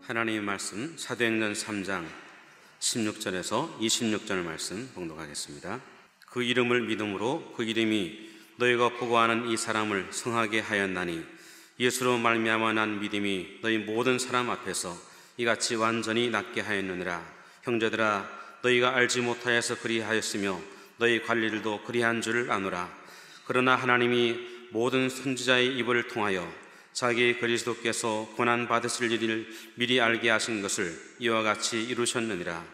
하나님의 말씀 사도행전 3장 16절에서 26절 말씀 봉독하겠습니다. 그 이름을 믿음으로 그 이름이 너희가 보고하는 이 사람을 성하게 하였나니 예수로 말미암아 난 믿음이 너희 모든 사람 앞에서 이같이 완전히 낫게 하였느니라. 형제들아, 너희가 알지 못하여서 그리하였으며 너희 관리들도 그리한 줄 아노라. 그러나 하나님이 모든 선지자의 입을 통하여 자기 그리스도께서 고난 받으실 일을 미리 알게 하신 것을 이와 같이 이루셨느니라.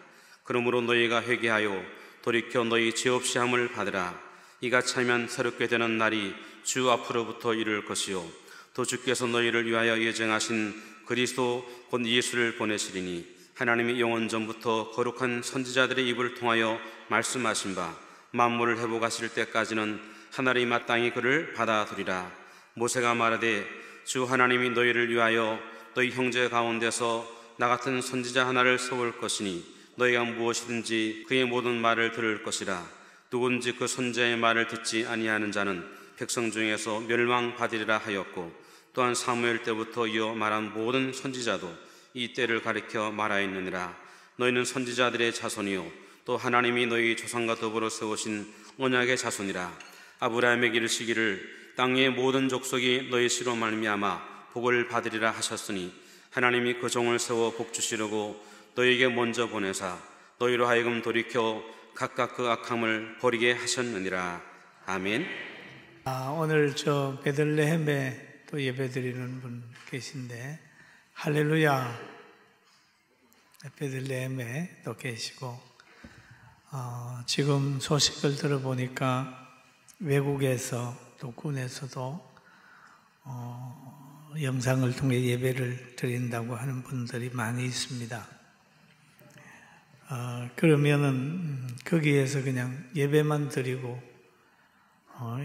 그러므로 너희가 회개하여 돌이켜 너희 죄 없이 함을 받으라. 이같이 하면 새롭게 되는 날이 주 앞으로부터 이를 것이요 또 주께서 너희를 위하여 예정하신 그리스도 곧 예수를 보내시리니 하나님이 영원 전부터 거룩한 선지자들의 입을 통하여 말씀하신 바 만물을 회복하실 때까지는 하늘이 마땅히 그를 받아들이라. 모세가 말하되 주 하나님이 너희를 위하여 너희 형제 가운데서 나 같은 선지자 하나를 세울 것이니 너희가 무엇이든지 그의 모든 말을 들을 것이라. 누군지 그 선지자의 말을 듣지 아니하는 자는 백성 중에서 멸망받으리라 하였고, 또한 사무엘 때부터 이어 말한 모든 선지자도 이 때를 가리켜 말하였느니라. 너희는 선지자들의 자손이요 또 하나님이 너희 조상과 더불어 세우신 언약의 자손이라. 아브라함에게 이르시기를 땅의 모든 족속이 너희 씨로 말미암아 복을 받으리라 하셨으니 하나님이 그 종을 세워 복 주시려고 너희에게 먼저 보내사 너희로 하여금 돌이켜 각각 그 악함을 버리게 하셨느니라. 아멘. 오늘 저 베들레헴에 또 예배드리는 분 계신데 할렐루야. 베들레헴에 또 계시고 지금 소식을 들어보니까 외국에서 또 군에서도 영상을 통해 예배를 드린다고 하는 분들이 많이 있습니다. 그러면은 거기에서 그냥 예배만 드리고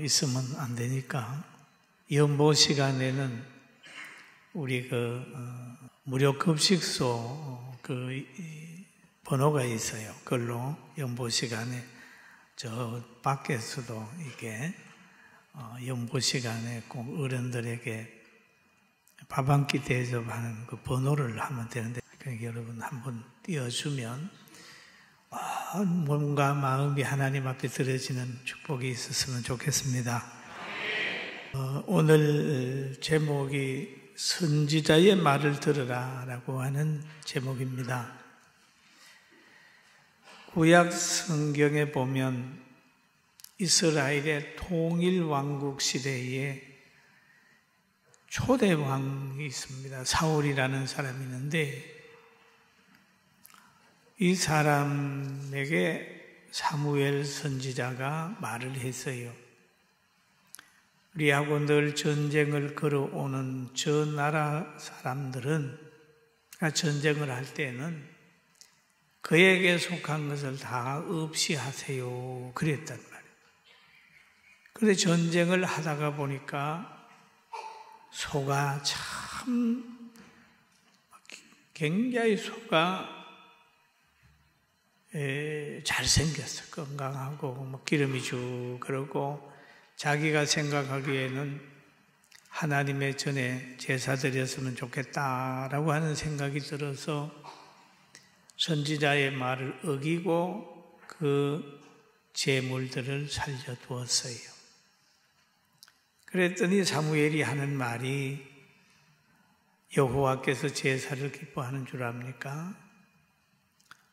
있으면 안 되니까 연보 시간에는 우리 무료 급식소 번호가 있어요. 그걸로 연보 시간에 저 밖에서도 이게 연보 시간에 꼭 어른들에게 밥 한 끼 대접하는 그 번호를 하면 되는데, 그러니까 여러분 한번 띄워주면 몸과 마음이 하나님 앞에 들어지는 축복이 있었으면 좋겠습니다. 오늘 제목이 선지자의 말을 들으라 라고 하는 제목입니다. 구약 성경에 보면 이스라엘의 통일 왕국 시대에 초대 왕이 있습니다. 사울이라는 사람이 있는데 이 사람에게 사무엘 선지자가 말을 했어요. 우리하고 늘 전쟁을 걸어오는 저 나라 사람들은 전쟁을 할 때는 그에게 속한 것을 다 없이 하세요. 그랬단 말이에요. 그런데 전쟁을 하다가 보니까 소가 참 굉장히 소가 잘생겼어. 건강하고 기름이 쭉 흐르고 자기가 생각하기에는 하나님의 전에 제사 드렸으면 좋겠다라고 하는 생각이 들어서 선지자의 말을 어기고 그 제물들을 살려두었어요. 그랬더니 사무엘이 하는 말이 여호와께서 제사를 기뻐하는 줄 압니까?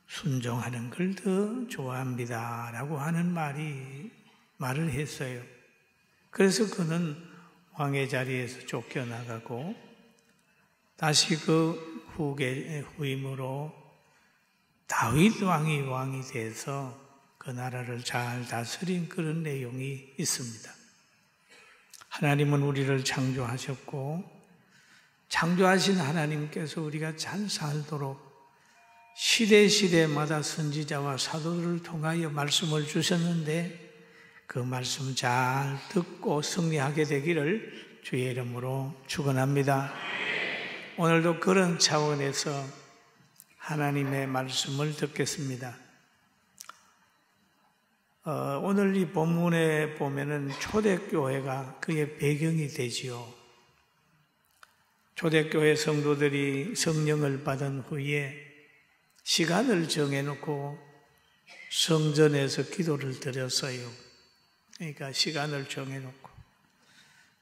순종하는 걸 더 좋아합니다 라고 하는 말을 했어요. 그래서 그는 왕의 자리에서 쫓겨나가고 다시 그 후임으로 다윗 왕이 돼서 그 나라를 잘 다스린 그런 내용이 있습니다. 하나님은 우리를 창조하셨고 창조하신 하나님께서 우리가 잘 살도록 시대마다 선지자와 사도들을 통하여 말씀을 주셨는데 그 말씀 잘 듣고 승리하게 되기를 주의 이름으로 축원합니다. 오늘도 그런 차원에서 하나님의 말씀을 듣겠습니다. 오늘 이 본문에 보면은 초대교회가 그의 배경이 되지요. 초대교회 성도들이 성령을 받은 후에 시간을 정해놓고 성전에서 기도를 드렸어요. 그러니까 시간을 정해놓고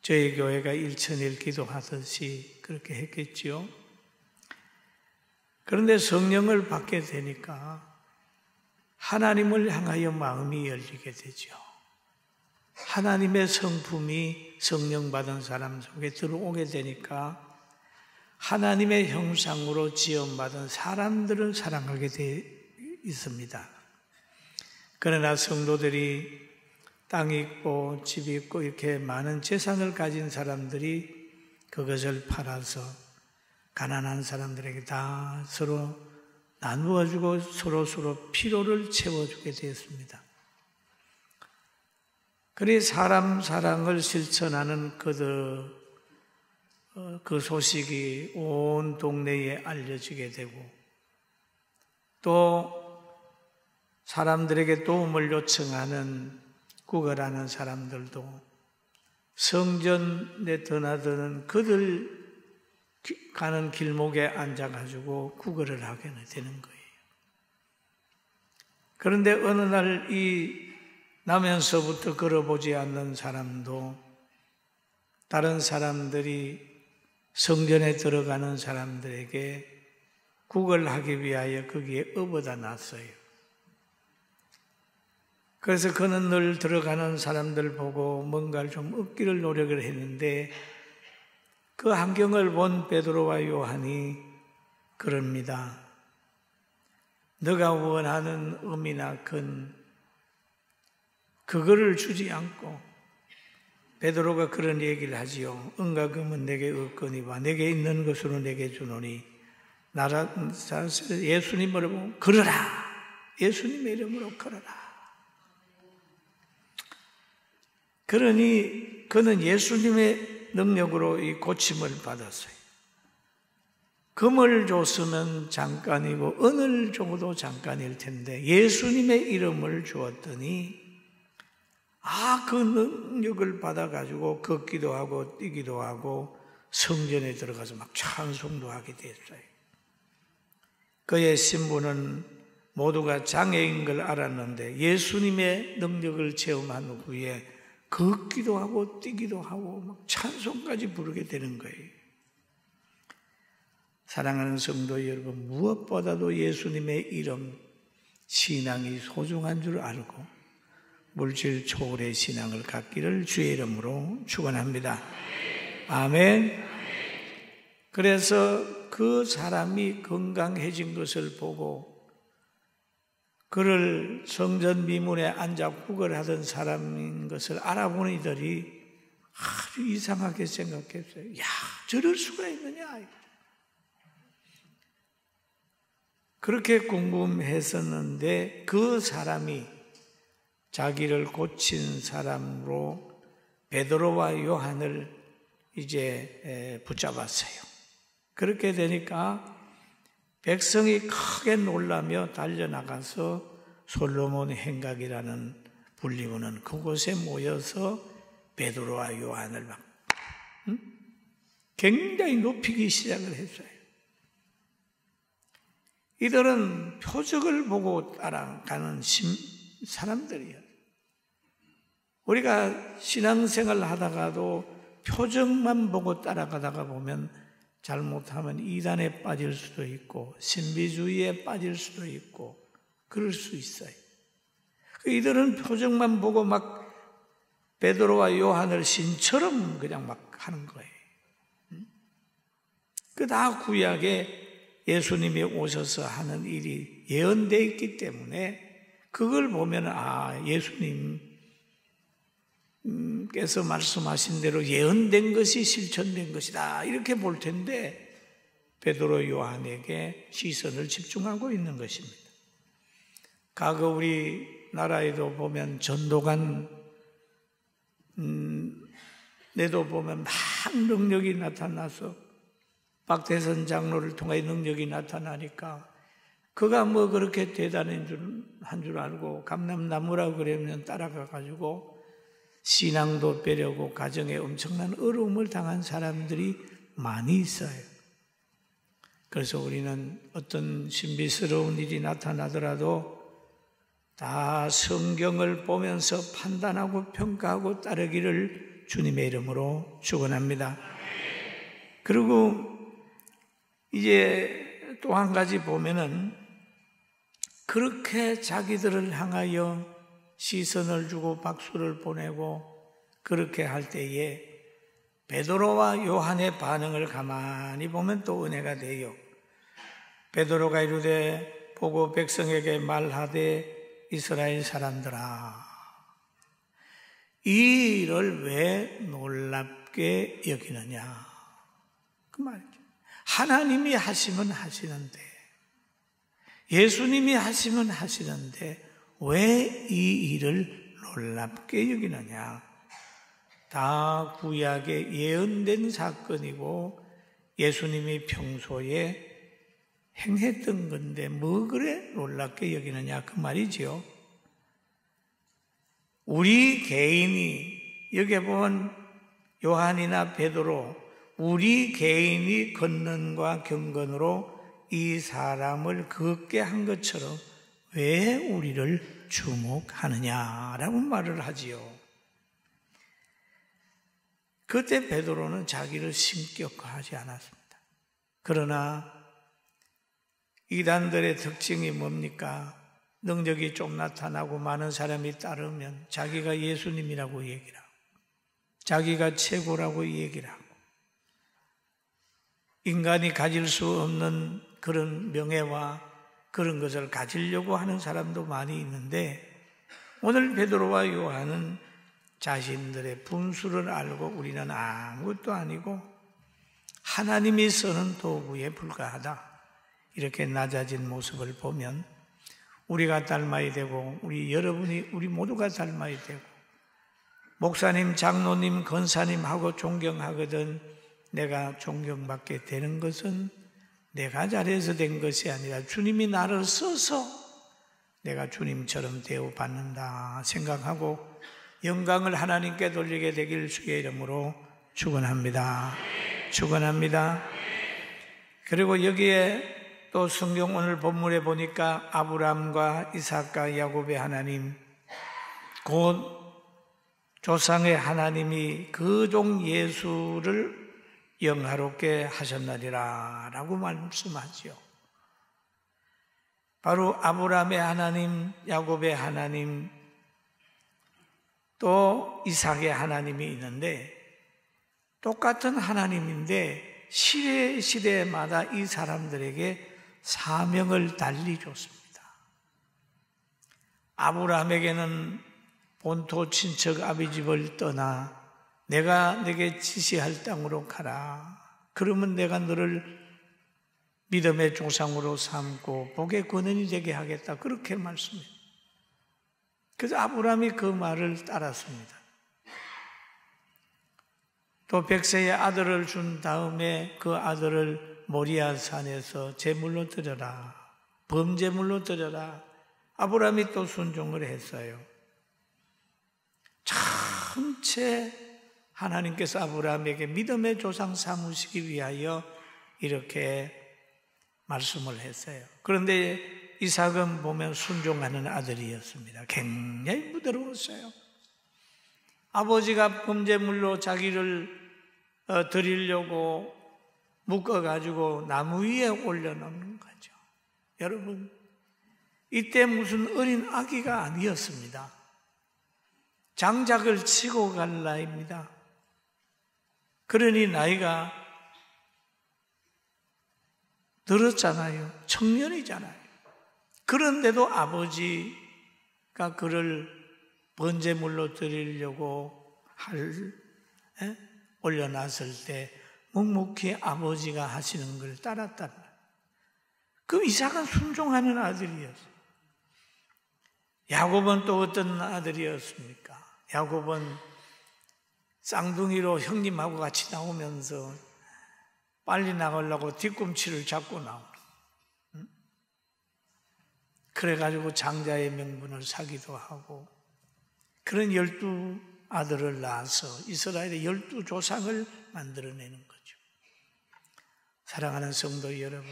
저희 교회가 1000일 기도하듯이 그렇게 했겠지요. 그런데 성령을 받게 되니까 하나님을 향하여 마음이 열리게 되죠. 하나님의 성품이 성령 받은 사람 속에 들어오게 되니까 하나님의 형상으로 지음받은 사람들을 사랑하게 되어 있습니다. 그러나 성도들이 땅 있고 집 있고 이렇게 많은 재산을 가진 사람들이 그것을 팔아서 가난한 사람들에게 다 서로 나누어주고 서로 필요를 채워주게 되었습니다. 그리 사람 사랑을 실천하는 그 소식이 온 동네에 알려지게 되고 또 사람들에게 도움을 요청하는 구걸하는 사람들도 성전에 드나드는 그들 가는 길목에 앉아가지고 구걸을 하게 되는 거예요. 그런데 어느 날 이 나면서부터 걸어보지 않는 사람도 다른 사람들이 성전에 들어가는 사람들에게 구걸하기 위하여 거기에 업어다 놨어요. 그래서 그는 늘 들어가는 사람들 보고 뭔가를 좀 얻기를 노력을 했는데 그 환경을 본 베드로와 요한이 그럽니다. 너가 원하는 음이나 근 그거를 주지 않고 베드로가 그런 얘기를 하지요. 은과 금은 내게 없거니와 내게 있는 것으로 내게 주노니 나라 예수님으로 보면 걸어라. 예수님의 이름으로 걸어라. 그러니 그는 예수님의 능력으로 이 고침을 받았어요. 금을 줬으면 잠깐이고 은을 줘도 잠깐일 텐데 예수님의 이름을 주었더니 그 능력을 받아가지고 걷기도 하고 뛰기도 하고 성전에 들어가서 막 찬송도 하게 됐어요. 그의 신분은 모두가 장애인 걸 알았는데 예수님의 능력을 체험한 후에 걷기도 하고 뛰기도 하고 막 찬송까지 부르게 되는 거예요. 사랑하는 성도 여러분, 무엇보다도 예수님의 이름, 신앙이 소중한 줄 알고 물질 초월의 신앙을 갖기를 주의 이름으로 축원합니다. 아멘. 그래서 그 사람이 건강해진 것을 보고 그를 성전 미문에 앉아 구걸하던 사람인 것을 알아보는 이들이 아주 이상하게 생각했어요. 야, 저럴 수가 있느냐. 그렇게 궁금했었는데 그 사람이 자기를 고친 사람으로 베드로와 요한을 이제 붙잡았어요. 그렇게 되니까 백성이 크게 놀라며 달려나가서 솔로몬 행각이라는 불리우는 그곳에 모여서 베드로와 요한을 막 굉장히 높이기 시작을 했어요. 이들은 표적을 보고 따라가는 사람들이에요. 우리가 신앙생활 하다가도 표적만 보고 따라가다가 보면 잘못하면 이단에 빠질 수도 있고 신비주의에 빠질 수도 있고 그럴 수 있어요. 이들은 표적만 보고 막 베드로와 요한을 신처럼 그냥 막 하는 거예요. 그 다 구약에 예수님이 오셔서 하는 일이 예언되어 있기 때문에 그걸 보면 예수님께서 말씀하신 대로 예언된 것이 실천된 것이다 이렇게 볼 텐데 베드로 요한에게 시선을 집중하고 있는 것입니다. 과거 우리나라에도 보면 전도관 내도 보면 막 능력이 나타나서 박대선 장로를 통해 능력이 나타나니까 그가 뭐 그렇게 대단한 줄 알고 감람나무라고 그러면 따라가가지고 신앙도 빼려고 가정에 엄청난 어려움을 당한 사람들이 많이 있어요. 그래서 우리는 어떤 신비스러운 일이 나타나더라도 다 성경을 보면서 판단하고 평가하고 따르기를 주님의 이름으로 축원합니다. 그리고 이제 또 한 가지 보면은 그렇게 자기들을 향하여 시선을 주고 박수를 보내고 그렇게 할 때에 베드로와 요한의 반응을 가만히 보면 또 은혜가 돼요. 베드로가 이르되 보고 백성에게 말하되 이스라엘 사람들아, 이 일을 왜 놀랍게 여기느냐, 그 말이죠. 하나님이 하시면 하시는데, 예수님이 하시면 하시는데 왜 이 일을 놀랍게 여기느냐. 다 구약에 예언된 사건이고 예수님이 평소에 행했던 건데 뭐 그래 놀랍게 여기느냐, 그 말이지요. 우리 개인이, 여기 보면 요한이나 베드로, 우리 개인이 권능과 경건으로 이 사람을 걷게 한 것처럼 왜 우리를 주목하느냐라고 말을 하지요. 그때 베드로는 자기를 심격화하지 않았습니다. 그러나 이단들의 특징이 뭡니까? 능력이 좀 나타나고 많은 사람이 따르면 자기가 예수님이라고 얘기를 하고 자기가 최고라고 얘기를 하고 인간이 가질 수 없는 그런 명예와 그런 것을 가지려고 하는 사람도 많이 있는데, 오늘 베드로와 요한은 자신들의 분수를 알고 우리는 아무것도 아니고 하나님이 쓰는 도구에 불과하다, 이렇게 낮아진 모습을 보면 우리가 닮아야 되고 우리 모두가 닮아야 되고, 목사님, 장로님, 권사님하고 존경하거든 내가 존경받게 되는 것은 내가 잘해서 된 것이 아니라 주님이 나를 써서 내가 주님처럼 대우받는다 생각하고 영광을 하나님께 돌리게 되길 주의 이름으로 축원합니다. 축원합니다. 그리고 여기에 또 성경 오늘 본문에 보니까 아브라함과 이삭과 야곱의 하나님, 곧 조상의 하나님이 그 종 예수를 영화롭게 하셨나리라 라고 말씀하지요. 바로 아브라함의 하나님, 야곱의 하나님, 또 이삭의 하나님이 있는데 똑같은 하나님인데 시대마다 이 사람들에게 사명을 달리 줬습니다. 아브라함에게는 본토 친척 아비집을 떠나 내가 내게 지시할 땅으로 가라. 그러면 내가 너를 믿음의 조상으로 삼고 복의 권원이 되게 하겠다. 그렇게 말씀해요. 그래서 아브라함이 그 말을 따랐습니다. 또 백세의 아들을 준 다음에 그 아들을 모리아 산에서 제물로 드려라. 범제물로 드려라. 아브라함이 또 순종을 했어요. 전체 하나님께서 아브라함에게 믿음의 조상 삼으시기 위하여 이렇게 말씀을 했어요. 그런데 이삭은 보면 순종하는 아들이었습니다. 굉장히 부드러웠어요. 아버지가 범제물로 자기를 드리려고 묶어가지고 나무 위에 올려놓는 거죠. 여러분, 이때 무슨 어린 아기가 아니었습니다. 장작을 치고 갈 나이입니다. 그러니 나이가 들었잖아요. 청년이잖아요. 그런데도 아버지가 그를 번제물로 드리려고 올려놨을 때 묵묵히 아버지가 하시는 걸 따랐다. 그 이삭은 순종하는 아들이었어요. 야곱은 또 어떤 아들이었습니까? 야곱은 쌍둥이로 형님하고 같이 나오면서 빨리 나가려고 뒤꿈치를 잡고 나오는, 그래가지고 장자의 명분을 사기도 하고 그런 12 아들을 낳아서 이스라엘의 12 조상을 만들어내는 거죠. 사랑하는 성도 여러분,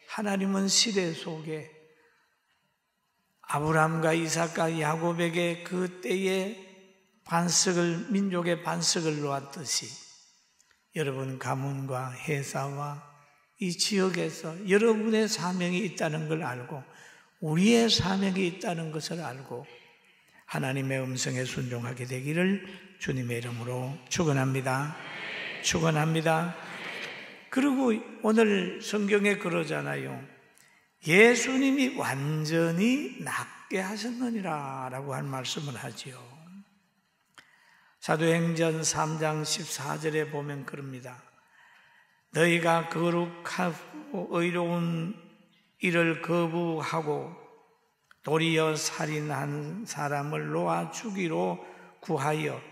하나님은 시대 속에 아브라함과 이삭과 야곱에게 그 때에 민족의 반석을 놓았듯이 여러분 가문과 회사와 이 지역에서 여러분의 사명이 있다는 걸 알고 우리의 사명이 있다는 것을 알고 하나님의 음성에 순종하게 되기를 주님의 이름으로 축원합니다. 축원합니다. 그리고 오늘 성경에 그러잖아요. 예수님이 완전히 낫게 하셨느니라 라고 한 말씀을 하지요. 사도행전 3장 14절에 보면 그럽니다. 너희가 거룩하고 의로운 일을 거부하고 도리어 살인한 사람을 놓아 죽이로 구하여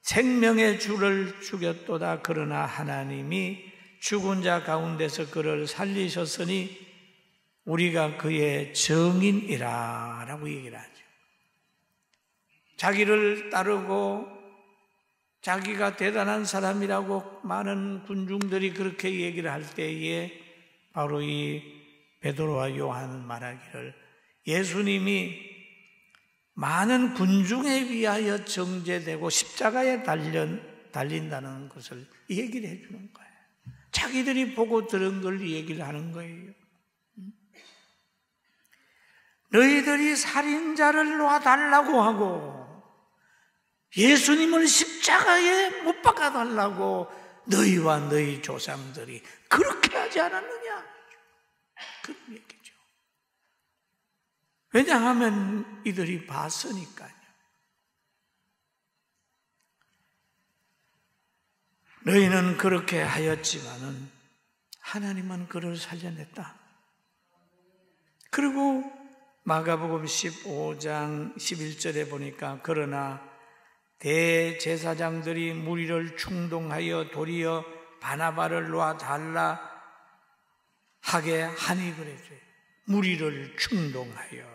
생명의 주를 죽였도다. 그러나 하나님이 죽은 자 가운데서 그를 살리셨으니 우리가 그의 증인이라 라고 얘기를 하죠. 자기를 따르고 자기가 대단한 사람이라고 많은 군중들이 그렇게 얘기를 할 때에 바로 이 베드로와 요한은 말하기를 예수님이 많은 군중에 위하여 정죄되고 십자가에 달린다는 것을 얘기를 해주는 거예요. 자기들이 보고 들은 걸 얘기를 하는 거예요. 너희들이 살인자를 놓아달라고 하고 예수님을 십자가에 못 박아달라고 너희와 너희 조상들이 그렇게 하지 않았느냐? 그런 얘기죠. 왜냐하면 이들이 봤으니까요. 너희는 그렇게 하였지만은 하나님은 그를 살려냈다. 그리고 마가복음 15장 11절에 보니까 그러나 대제사장들이 무리를 충동하여 도리어 바나바를 놓아달라 하게 하니 그랬어요. 무리를 충동하여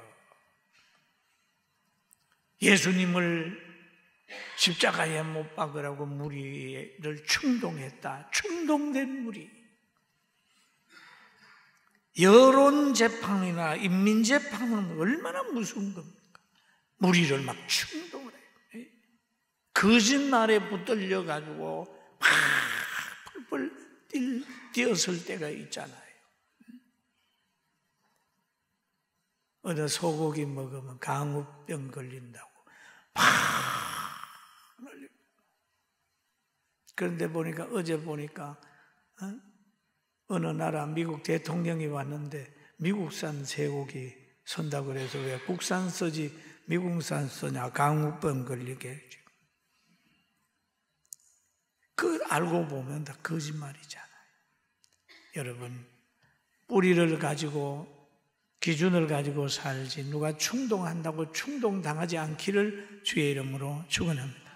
예수님을 십자가에 못 박으라고 무리를 충동했다. 충동된 무리. 여론 재판이나 인민 재판은 얼마나 무서운 겁니까? 무리를 막 충동을 해요. 거짓말에 붙들려 가지고 막 펄펄 뛰었을 때가 있잖아요. 어느 소고기 먹으면 강우병 걸린다고 막 난리. 그런데 보니까 어제 보니까 어느 나라 미국 대통령이 왔는데 미국산 쇠고기 선다고 그래서 왜 국산 쓰지 미국산 쓰냐 강우병 걸리게. 그 알고 보면 다 거짓말이잖아요. 여러분 뿌리를 가지고 기준을 가지고 살지 누가 충동한다고 충동당하지 않기를 주의 이름으로 축원합니다.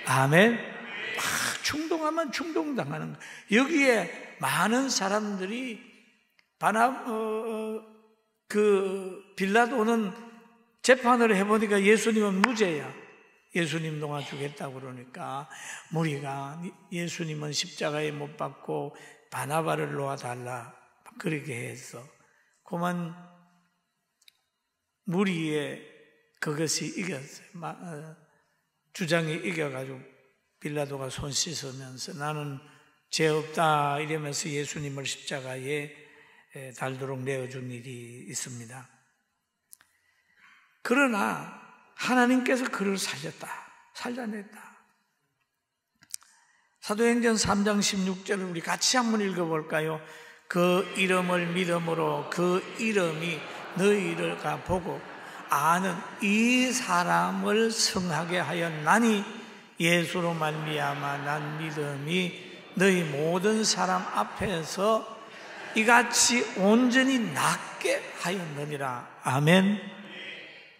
아멘. 막 충동하면 충동당하는 거예요. 여기에 많은 사람들이 빌라도는 재판을 해보니까 예수님은 무죄야. 예수님 놓아주겠다고 그러니까 무리가 예수님은 십자가에 못 박고 바나바를 놓아달라 그렇게 했어. 그만 무리의 그것이 이겼어요. 주장이 이겨가지고 빌라도가 손 씻으면서 나는 죄 없다 이러면서 예수님을 십자가에 달도록 내어준 일이 있습니다. 그러나 하나님께서 그를 살려냈다. 사도행전 3장 16절을 우리 같이 한번 읽어볼까요? 그 이름을 믿음으로 그 이름이 너희가 보고 아는 이 사람을 성하게 하였나니 예수로 말미암아 난 믿음이 너희 모든 사람 앞에서 이같이 온전히 낫게 하였느니라. 아멘.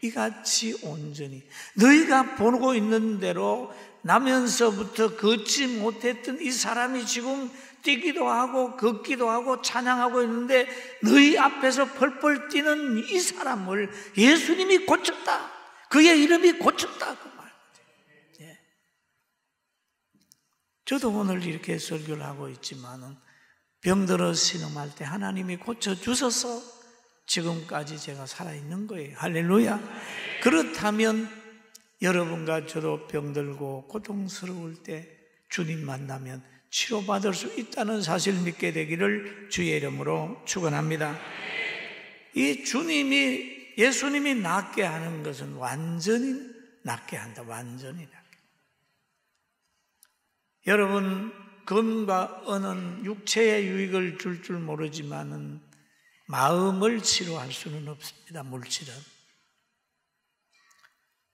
이같이 온전히 너희가 보고 있는 대로 나면서부터 걷지 못했던 이 사람이 지금 뛰기도 하고 걷기도 하고 찬양하고 있는데 너희 앞에서 펄펄 뛰는 이 사람을 예수님이 고쳤다. 그의 이름이 고쳤다. 그 말. 저도 오늘 이렇게 설교를 하고 있지만은 병들어 신음할 때 하나님이 고쳐주셔서 지금까지 제가 살아있는 거예요. 할렐루야. 그렇다면 여러분과 저도 병들고 고통스러울 때 주님 만나면 치료받을 수 있다는 사실을 믿게 되기를 주의 이름으로 축원합니다. 이 주님이, 예수님이 낫게 하는 것은 완전히 낫게 한다. 완전히 낫게. 여러분, 금과 은은 육체의 유익을 줄 줄 모르지만은 마음을 치료할 수는 없습니다. 물질은.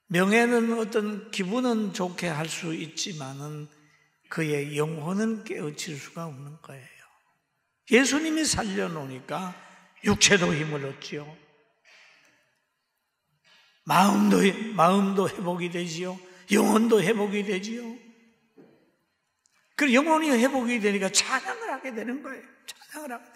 명예는 어떤 기분은 좋게 할 수 있지만은 그의 영혼은 깨우칠 수가 없는 거예요. 예수님이 살려놓으니까 육체도 힘을 얻지요. 마음도 회복이 되지요. 영혼도 회복이 되지요. 그 영혼이 회복이 되니까 찬양을 하게 되는 거예요. 찬양을 하게 돼요.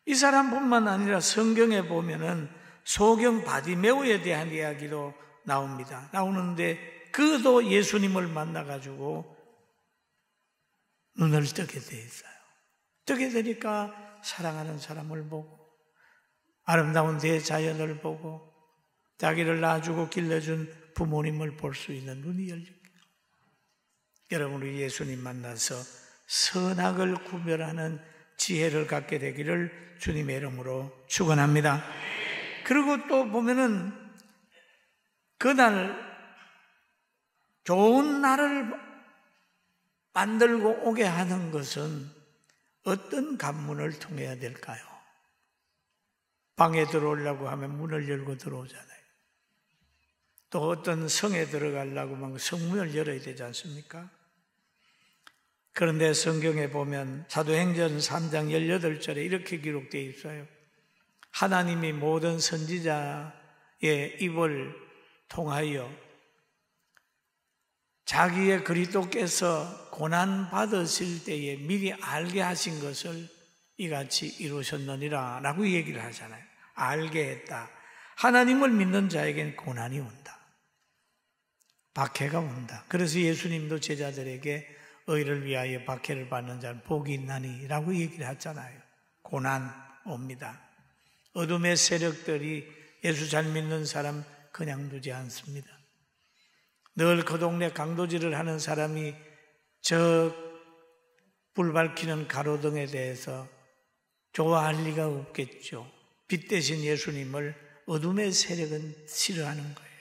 이 사람뿐만 아니라 성경에 보면은 소경 바디메오에 대한 이야기도 나옵니다. 나오는데 그도 예수님을 만나가지고 눈을 뜨게 돼 있어요. 뜨게 되니까 사랑하는 사람을 보고 아름다운 대자연을 보고 자기를 낳아주고 길러준 부모님을 볼 수 있는 눈이 열립니다. 여러분, 우리 예수님 만나서 선악을 구별하는 지혜를 갖게 되기를 주님의 이름으로 축원합니다. 그리고 또 보면은 그날 좋은 날을 만들고 오게 하는 것은 어떤 관문을 통해야 될까요? 방에 들어오려고 하면 문을 열고 들어오잖아요. 또 어떤 성에 들어가려고 하면 성문을 열어야 되지 않습니까? 그런데 성경에 보면 사도행전 3장 18절에 이렇게 기록되어 있어요. 하나님이 모든 선지자의 입을 통하여 자기의 그리스도께서 고난 받으실 때에 미리 알게 하신 것을 이같이 이루셨느니라 라고 얘기를 하잖아요. 알게 했다. 하나님을 믿는 자에게는 고난이 온다. 박해가 온다. 그래서 예수님도 제자들에게 의를 위하여 박해를 받는 자는 복이 있나니 라고 얘기를 하잖아요. 고난 옵니다. 어둠의 세력들이 예수 잘 믿는 사람 그냥 두지 않습니다. 늘 그 동네 강도질을 하는 사람이 저 불 밝히는 가로등에 대해서 좋아할 리가 없겠죠. 빛 대신 예수님을 어둠의 세력은 싫어하는 거예요.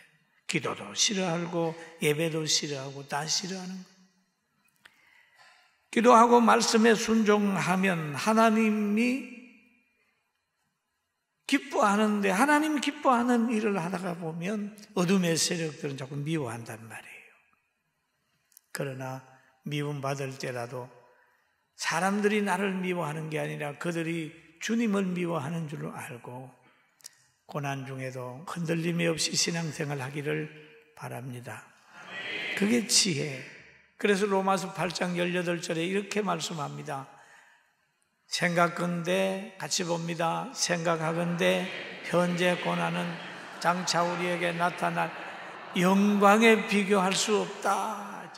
기도도 싫어하고 예배도 싫어하고 다 싫어하는 거예요. 기도하고 말씀에 순종하면 하나님이 기뻐하는데, 하나님 기뻐하는 일을 하다가 보면 어둠의 세력들은 자꾸 미워한단 말이에요. 그러나 미움받을 때라도 사람들이 나를 미워하는 게 아니라 그들이 주님을 미워하는 줄 알고 고난 중에도 흔들림이 없이 신앙생활 하기를 바랍니다. 그게 지혜. 그래서 로마서 8장 18절에 이렇게 말씀합니다. 생각건대, 같이 봅니다. 생각하건대 현재 고난은 장차 우리에게 나타날 영광에 비교할 수 없다.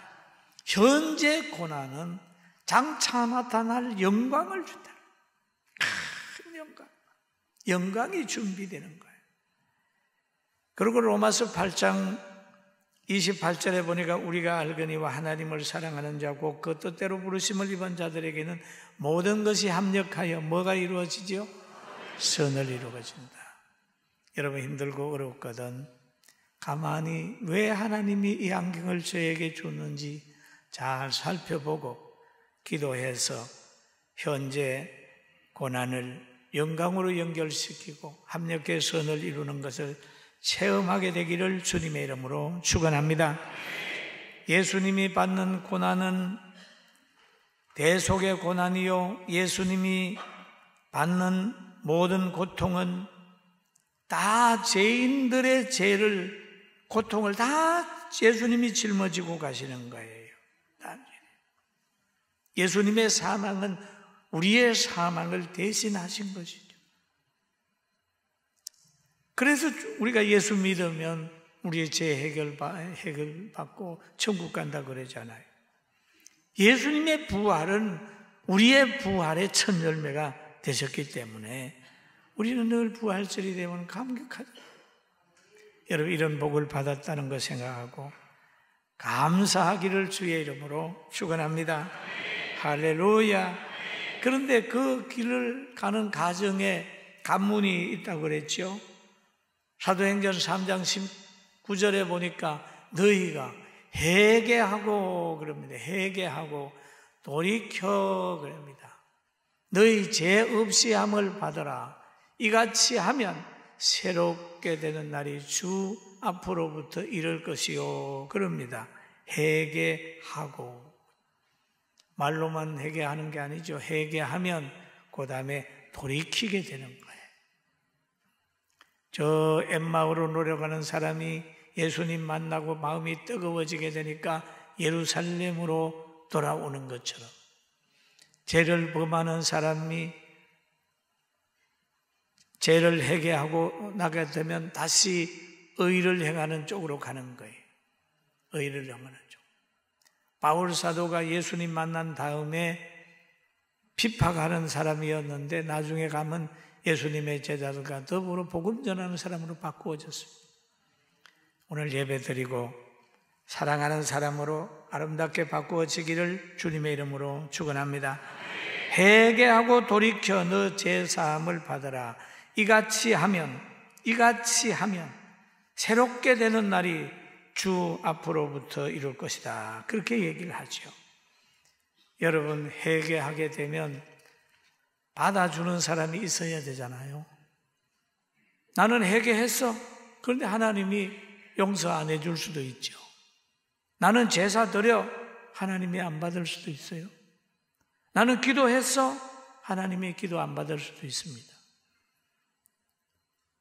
현재 고난은 장차 나타날 영광을 준다. 큰 영광. 영광이 준비되는 거예요. 그리고 로마서 8장 28절에 보니까 우리가 알거니와 하나님을 사랑하는 자고 그 뜻대로 부르심을 입은 자들에게는 모든 것이 합력하여 뭐가 이루어지죠? 선을 이루어진다. 여러분 힘들고 어렵거든 가만히 왜 하나님이 이 안경을 저에게 줬는지 잘 살펴보고 기도해서 현재 고난을 영광으로 연결시키고 합력의 선을 이루는 것을 체험하게 되기를 주님의 이름으로 축원합니다. 예수님이 받는 고난은 대속의 고난이요, 예수님이 받는 모든 고통은 다 죄인들의 죄를, 고통을 다 예수님이 짊어지고 가시는 거예요. 예수님의 사망은 우리의 사망을 대신하신 것이죠. 그래서 우리가 예수 믿으면 우리의 죄 해결받고 천국 간다 그러잖아요. 예수님의 부활은 우리의 부활의 첫 열매가 되셨기 때문에 우리는 늘 부활절이 되면 감격하죠. 여러분, 이런 복을 받았다는 거 생각하고 감사하기를 주의 이름으로 축원합니다. 할렐루야. 그런데 그 길을 가는 가정에 관문이 있다고 그랬죠. 사도행전 3장 19절에 보니까 너희가 회개하고 그럽니다. 회개하고 돌이켜 그럽니다. 너희 죄 없이 함을 받아라. 이같이 하면 새롭게 되는 날이 주 앞으로부터 이를 것이요 그럽니다. 회개하고, 말로만 회개하는 게 아니죠. 회개하면 그 다음에 돌이키게 되는 거예요. 저 엠마오로 노력하는 사람이 예수님 만나고 마음이 뜨거워지게 되니까 예루살렘으로 돌아오는 것처럼, 죄를 범하는 사람이 죄를 회개하고 나게 되면 다시 의를 행하는 쪽으로 가는 거예요. 의를 행하는 쪽. 바울 사도가 예수님 만난 다음에 핍박하는 사람이었는데 나중에 가면 예수님의 제자들과 더불어 복음 전하는 사람으로 바꾸어졌습니다. 오늘 예배드리고 사랑하는 사람으로 아름답게 바꾸어지기를 주님의 이름으로 축원합니다. 회개하고 돌이켜 너 죄사함을 받으라. 이같이 하면 새롭게 되는 날이 주 앞으로부터 이룰 것이다. 그렇게 얘기를 하죠. 여러분, 회개하게 되면 받아주는 사람이 있어야 되잖아요. 나는 회개했어. 그런데 하나님이 용서 안 해줄 수도 있죠. 나는 제사 드려. 하나님이 안 받을 수도 있어요. 나는 기도했어. 하나님이 기도 안 받을 수도 있습니다.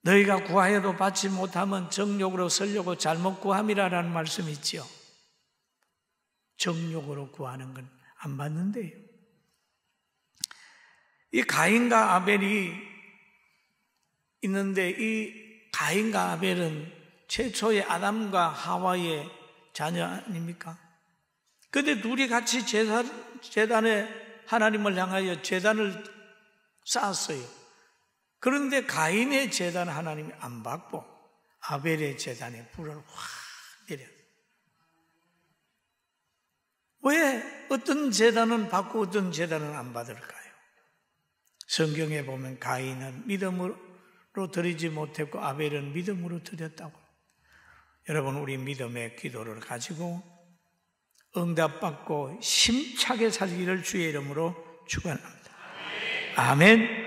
너희가 구하여도 받지 못하면 정욕으로 쓰려고 잘못 구함이라는 말씀이 있죠. 정욕으로 구하는 건 안 받는데요. 이 가인과 아벨이 있는데 이 가인과 아벨은 최초의 아담과 하와의 자녀 아닙니까? 그런데 둘이 같이 제단에 하나님을 향하여 제단을 쌓았어요. 그런데 가인의 제단 하나님이 안 받고 아벨의 제단에 불을 확 내렸어요. 왜 어떤 제단은 받고 어떤 제단은 안 받을까요? 성경에 보면 가인은 믿음으로 드리지 못했고 아벨은 믿음으로 드렸다고. 여러분, 우리 믿음의 기도를 가지고 응답받고 힘차게 살기를 주의 이름으로 축원합니다. 아멘.